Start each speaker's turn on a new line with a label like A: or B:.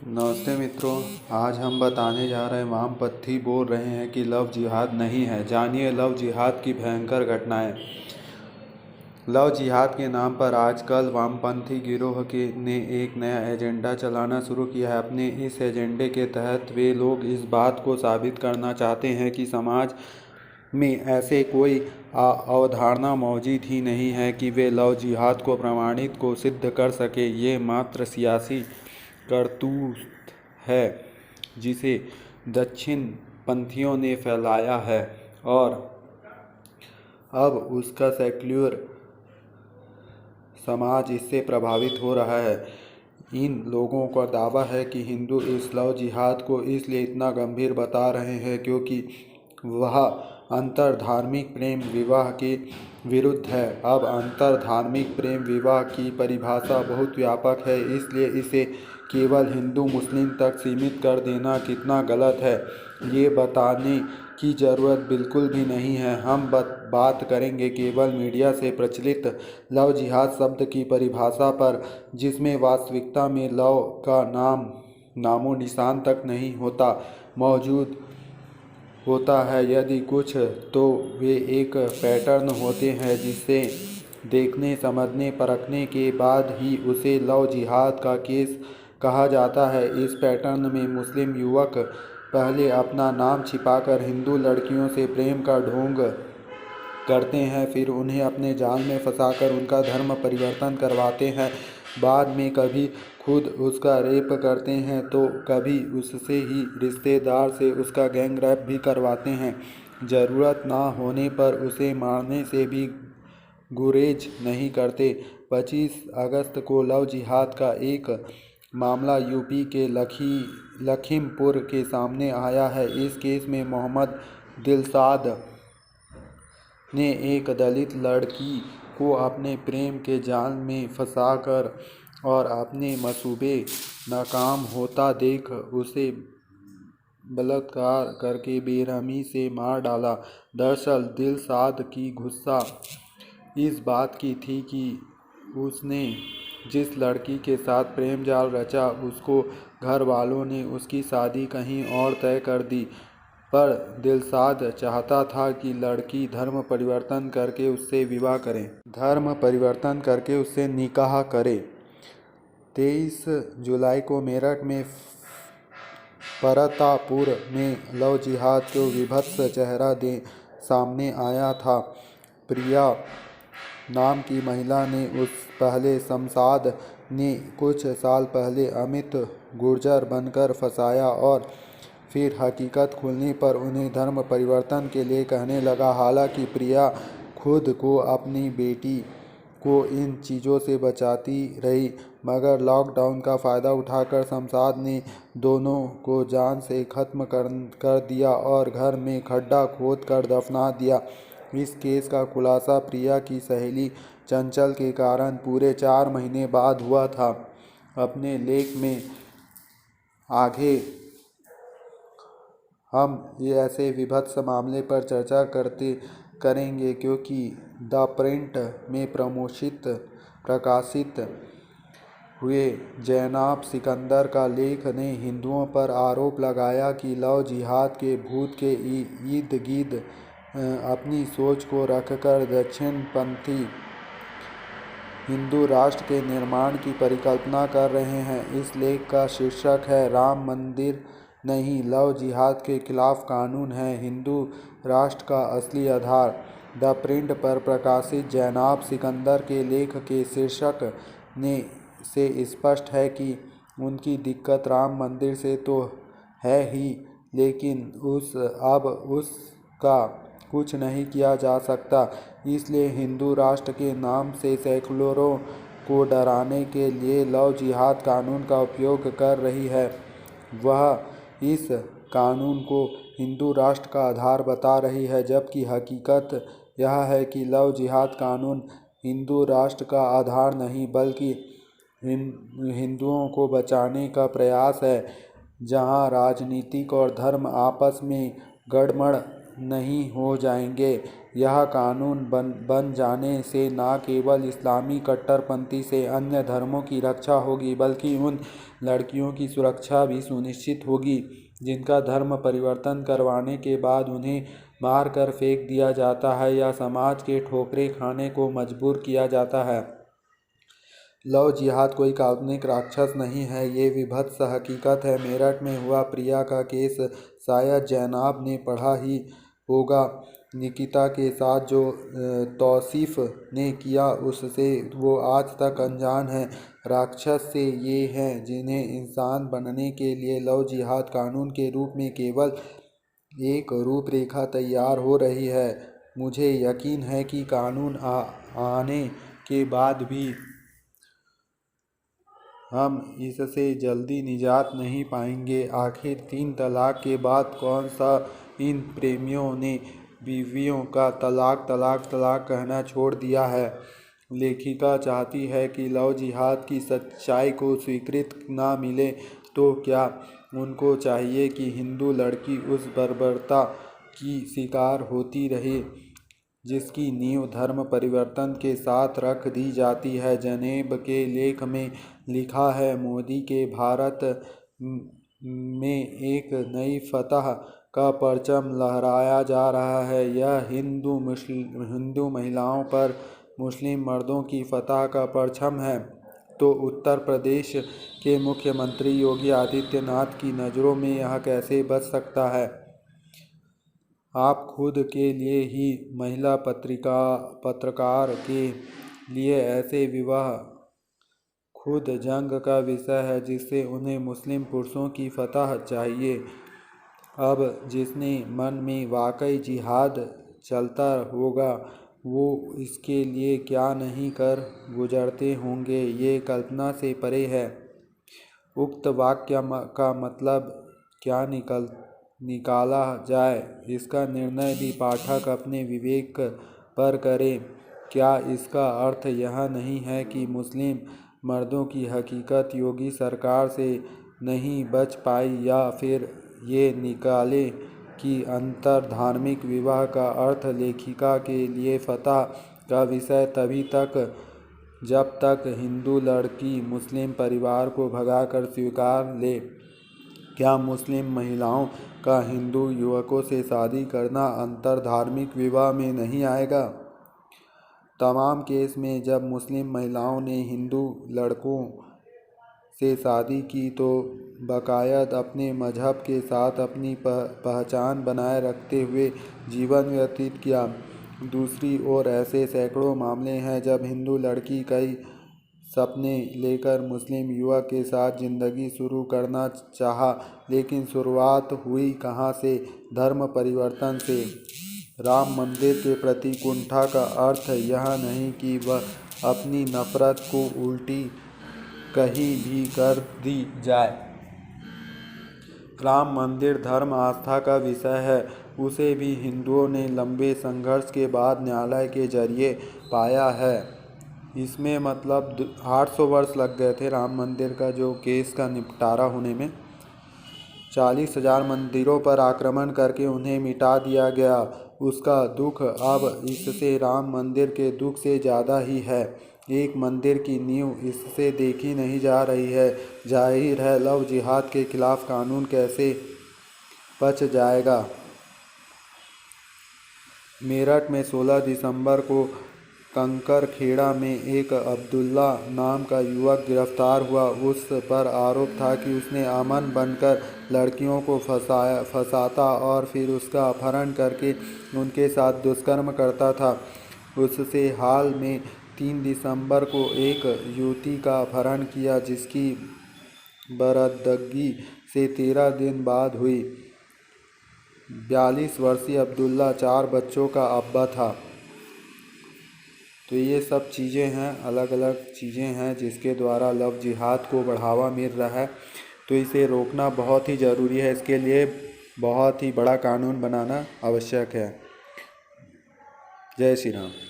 A: नमस्ते मित्रों। आज हम बताने जा रहे हैं वामपंथी बोल रहे हैं कि लव जिहाद नहीं है। जानिए लव जिहाद की भयंकर घटनाएं। लव जिहाद के नाम पर आजकल वामपंथी गिरोह ने एक नया एजेंडा चलाना शुरू किया है। अपने इस एजेंडे के तहत वे लोग इस बात को साबित करना चाहते हैं कि समाज में ऐसे कोई अवधारणा मौजूद ही नहीं है कि वे लव जिहाद को प्रमाणित को सिद्ध कर सके। ये मात्र सियासी करतूत है जिसे दक्षिण पंथियों ने फैलाया है और अब उसका सेक्युलर समाज इससे प्रभावित हो रहा है। इन लोगों का दावा है कि हिंदू इस लव जिहाद को इसलिए इतना गंभीर बता रहे हैं क्योंकि वह अंतर धार्मिक प्रेम विवाह के विरुद्ध है। अब अंतर धार्मिक प्रेम विवाह की परिभाषा बहुत व्यापक है, इसलिए इसे केवल हिंदू मुस्लिम तक सीमित कर देना कितना गलत है ये बताने की ज़रूरत बिल्कुल भी नहीं है। हम बात करेंगे केवल मीडिया से प्रचलित लव जिहाद शब्द की परिभाषा पर, जिसमें वास्तविकता में लव का नामो निशान तक नहीं मौजूद होता है। यदि कुछ तो वे एक पैटर्न होते हैं जिसे देखने समझने परखने के बाद ही उसे लव जिहाद का केस कहा जाता है। इस पैटर्न में मुस्लिम युवक पहले अपना नाम छिपाकर हिंदू लड़कियों से प्रेम का ढोंग करते हैं, फिर उन्हें अपने जाल में फंसाकर उनका धर्म परिवर्तन करवाते हैं। बाद में कभी खुद उसका रेप करते हैं तो कभी उससे ही रिश्तेदार से उसका गैंग रेप भी करवाते हैं। ज़रूरत ना होने पर उसे मारने से भी गुरेज नहीं करते। 25 अगस्त को लव जिहाद का एक मामला यूपी के लखीमपुर के सामने आया है। इस केस में मोहम्मद दिलशाद ने एक दलित लड़की को अपने प्रेम के जाल में फंसाकर और अपने मंसूबे नाकाम होता देख उसे बलात्कार करके बेरहमी से मार डाला। दरअसल दिलशाद की गुस्सा इस बात की थी कि उसने जिस लड़की के साथ प्रेम जाल रचा उसको घर वालों ने उसकी शादी कहीं और तय कर दी, पर दिलशाद चाहता था कि लड़की धर्म परिवर्तन करके उससे विवाह करे, धर्म परिवर्तन करके उससे निकाह करे। 23 जुलाई को मेरठ में परतापुर में लव जिहाद को विभत्स चेहरा सामने आया था। प्रिया नाम की महिला ने पहले शमशाद ने कुछ साल पहले अमित गुर्जर बनकर फंसाया और फिर हकीकत खुलने पर उन्हें धर्म परिवर्तन के लिए कहने लगा। हालांकि प्रिया खुद को अपनी बेटी को इन चीज़ों से बचाती रही, मगर लॉकडाउन का फ़ायदा उठाकर शमशाद ने दोनों को जान से ख़त्म कर दिया और घर में खड्डा खोद कर दफना दिया। इस केस का खुलासा प्रिया की सहेली चंचल के कारण पूरे 4 महीने बाद हुआ था। अपने लेख में आगे हम ये ऐसे विभत्स मामले पर चर्चा करेंगे क्योंकि द प्रिंट में प्रकाशित हुए जैनाब सिकंदर का लेख ने हिंदुओं पर आरोप लगाया कि लव जिहाद के भूत के इर्द गिर्द अपनी सोच को रखकर दक्षिणपंथी हिंदू राष्ट्र के निर्माण की परिकल्पना कर रहे हैं। इस लेख का शीर्षक है राम मंदिर नहीं, लव जिहाद के खिलाफ कानून है हिंदू राष्ट्र का असली आधार। द प्रिंट पर प्रकाशित जैनाब सिकंदर के लेख के शीर्षक से स्पष्ट है कि उनकी दिक्कत राम मंदिर से तो है ही, लेकिन अब उसका कुछ नहीं किया जा सकता, इसलिए हिंदू राष्ट्र के नाम से सेकुलरों को डराने के लिए लव जिहाद कानून का उपयोग कर रही है। वह इस कानून को हिंदू राष्ट्र का आधार बता रही है, जबकि हकीकत यह है कि लव जिहाद कानून हिंदू राष्ट्र का आधार नहीं बल्कि हिंदुओं को बचाने का प्रयास है, जहां राजनीतिक और धर्म आपस में गड़बड़ नहीं हो जाएंगे। यह कानून बन जाने से न केवल इस्लामी कट्टरपंथी से अन्य धर्मों की रक्षा होगी बल्कि उन लड़कियों की सुरक्षा भी सुनिश्चित होगी जिनका धर्म परिवर्तन करवाने के बाद उन्हें मार कर फेंक दिया जाता है या समाज के ठोकरे खाने को मजबूर किया जाता है। लव जिहाद कोई काल्पनिक राक्षस नहीं है, ये विभत्स हकीकत है। मेरठ में हुआ प्रिया का केस शायद जैनाब ने पढ़ा ही होगा। निकिता के साथ जो तौसीफ ने किया उससे वो आज तक अनजान है। राक्षस से ये हैं जिन्हें इंसान बनने के लिए लव जिहाद कानून के रूप में केवल एक रूपरेखा तैयार हो रही है। मुझे यकीन है कि कानून आने के बाद भी हम इससे जल्दी निजात नहीं पाएंगे। आखिर 3 तलाक के बाद कौन सा इन प्रेमियों ने बीवियों का तलाक तलाक तलाक कहना छोड़ दिया है। लेखिका चाहती है कि लव जिहाद की सच्चाई को स्वीकृति न मिले तो क्या उनको चाहिए कि हिंदू लड़की उस बर्बरता की शिकार होती रहे जिसकी नींव धर्म परिवर्तन के साथ रख दी जाती है। जनेब के लेख में लिखा है, मोदी के भारत में एक नई फतह का परचम लहराया जा रहा है। यह हिंदू महिलाओं पर मुस्लिम मर्दों की फतह का परचम है तो उत्तर प्रदेश के मुख्यमंत्री योगी आदित्यनाथ की नज़रों में यह कैसे बच सकता है। आप खुद के लिए ही महिला पत्रकार के लिए ऐसे विवाह खुद जंग का विषय है जिससे उन्हें मुस्लिम पुरुषों की फतह चाहिए। अब जिसने मन में वाकई जिहाद चलता होगा वो इसके लिए क्या नहीं कर गुजरते होंगे, ये कल्पना से परे है। उक्त वाक्य का मतलब क्या निकाला जाए इसका निर्णय भी पाठक अपने विवेक पर करे। क्या इसका अर्थ यह नहीं है कि मुस्लिम मर्दों की हकीकत योगी सरकार से नहीं बच पाई, या फिर ये निकाले कि अंतर धार्मिक विवाह का अर्थ लेखिका के लिए फतह का विषय तभी तक जब तक हिंदू लड़की मुस्लिम परिवार को भगाकर स्वीकार ले। क्या मुस्लिम महिलाओं का हिंदू युवकों से शादी करना अंतर धार्मिक विवाह में नहीं आएगा। तमाम केस में जब मुस्लिम महिलाओं ने हिंदू लड़कों से शादी की तो बाकायदा अपने मजहब के साथ अपनी पहचान बनाए रखते हुए जीवन व्यतीत किया। दूसरी ओर ऐसे सैकड़ों मामले हैं जब हिंदू लड़की कई सपने लेकर मुस्लिम युवक के साथ ज़िंदगी शुरू करना चाहा, लेकिन शुरुआत हुई कहाँ से? धर्म परिवर्तन से। राम मंदिर के प्रति कुंठा का अर्थ यह नहीं कि वह अपनी नफरत को उल्टी कहीं भी कर दी जाए। राम मंदिर धर्म आस्था का विषय है, उसे भी हिंदुओं ने लंबे संघर्ष के बाद न्यायालय के जरिए पाया है। इसमें मतलब 800 वर्ष लग गए थे राम मंदिर का जो केस का निपटारा होने में। 40,000 मंदिरों पर आक्रमण करके उन्हें मिटा दिया गया। उसका दुख अब इससे राम मंदिर के दुख से ज़्यादा ही है। एक मंदिर की नींव इससे देखी नहीं जा रही है। जाहिर है लव जिहाद के खिलाफ कानून कैसे बच जाएगा। मेरठ में 16 दिसंबर को कंकरखेड़ा में एक अब्दुल्ला नाम का युवक गिरफ्तार हुआ। उस पर आरोप था कि उसने अमन बनकर लड़कियों को फंसाता और फिर उसका अपहरण करके उनके साथ दुष्कर्म करता था। उससे हाल में 3 दिसंबर को एक युवती का अपहरण किया जिसकी बरामदगी से 13 दिन बाद हुई। 42 वर्षीय अब्दुल्ला 4 बच्चों का अब्बा था। तो ये सब चीज़ें हैं, अलग अलग चीज़ें हैं जिसके द्वारा लव जिहाद को बढ़ावा मिल रहा है। तो इसे रोकना बहुत ही ज़रूरी है। इसके लिए बहुत ही बड़ा कानून बनाना आवश्यक है। जय श्री राम।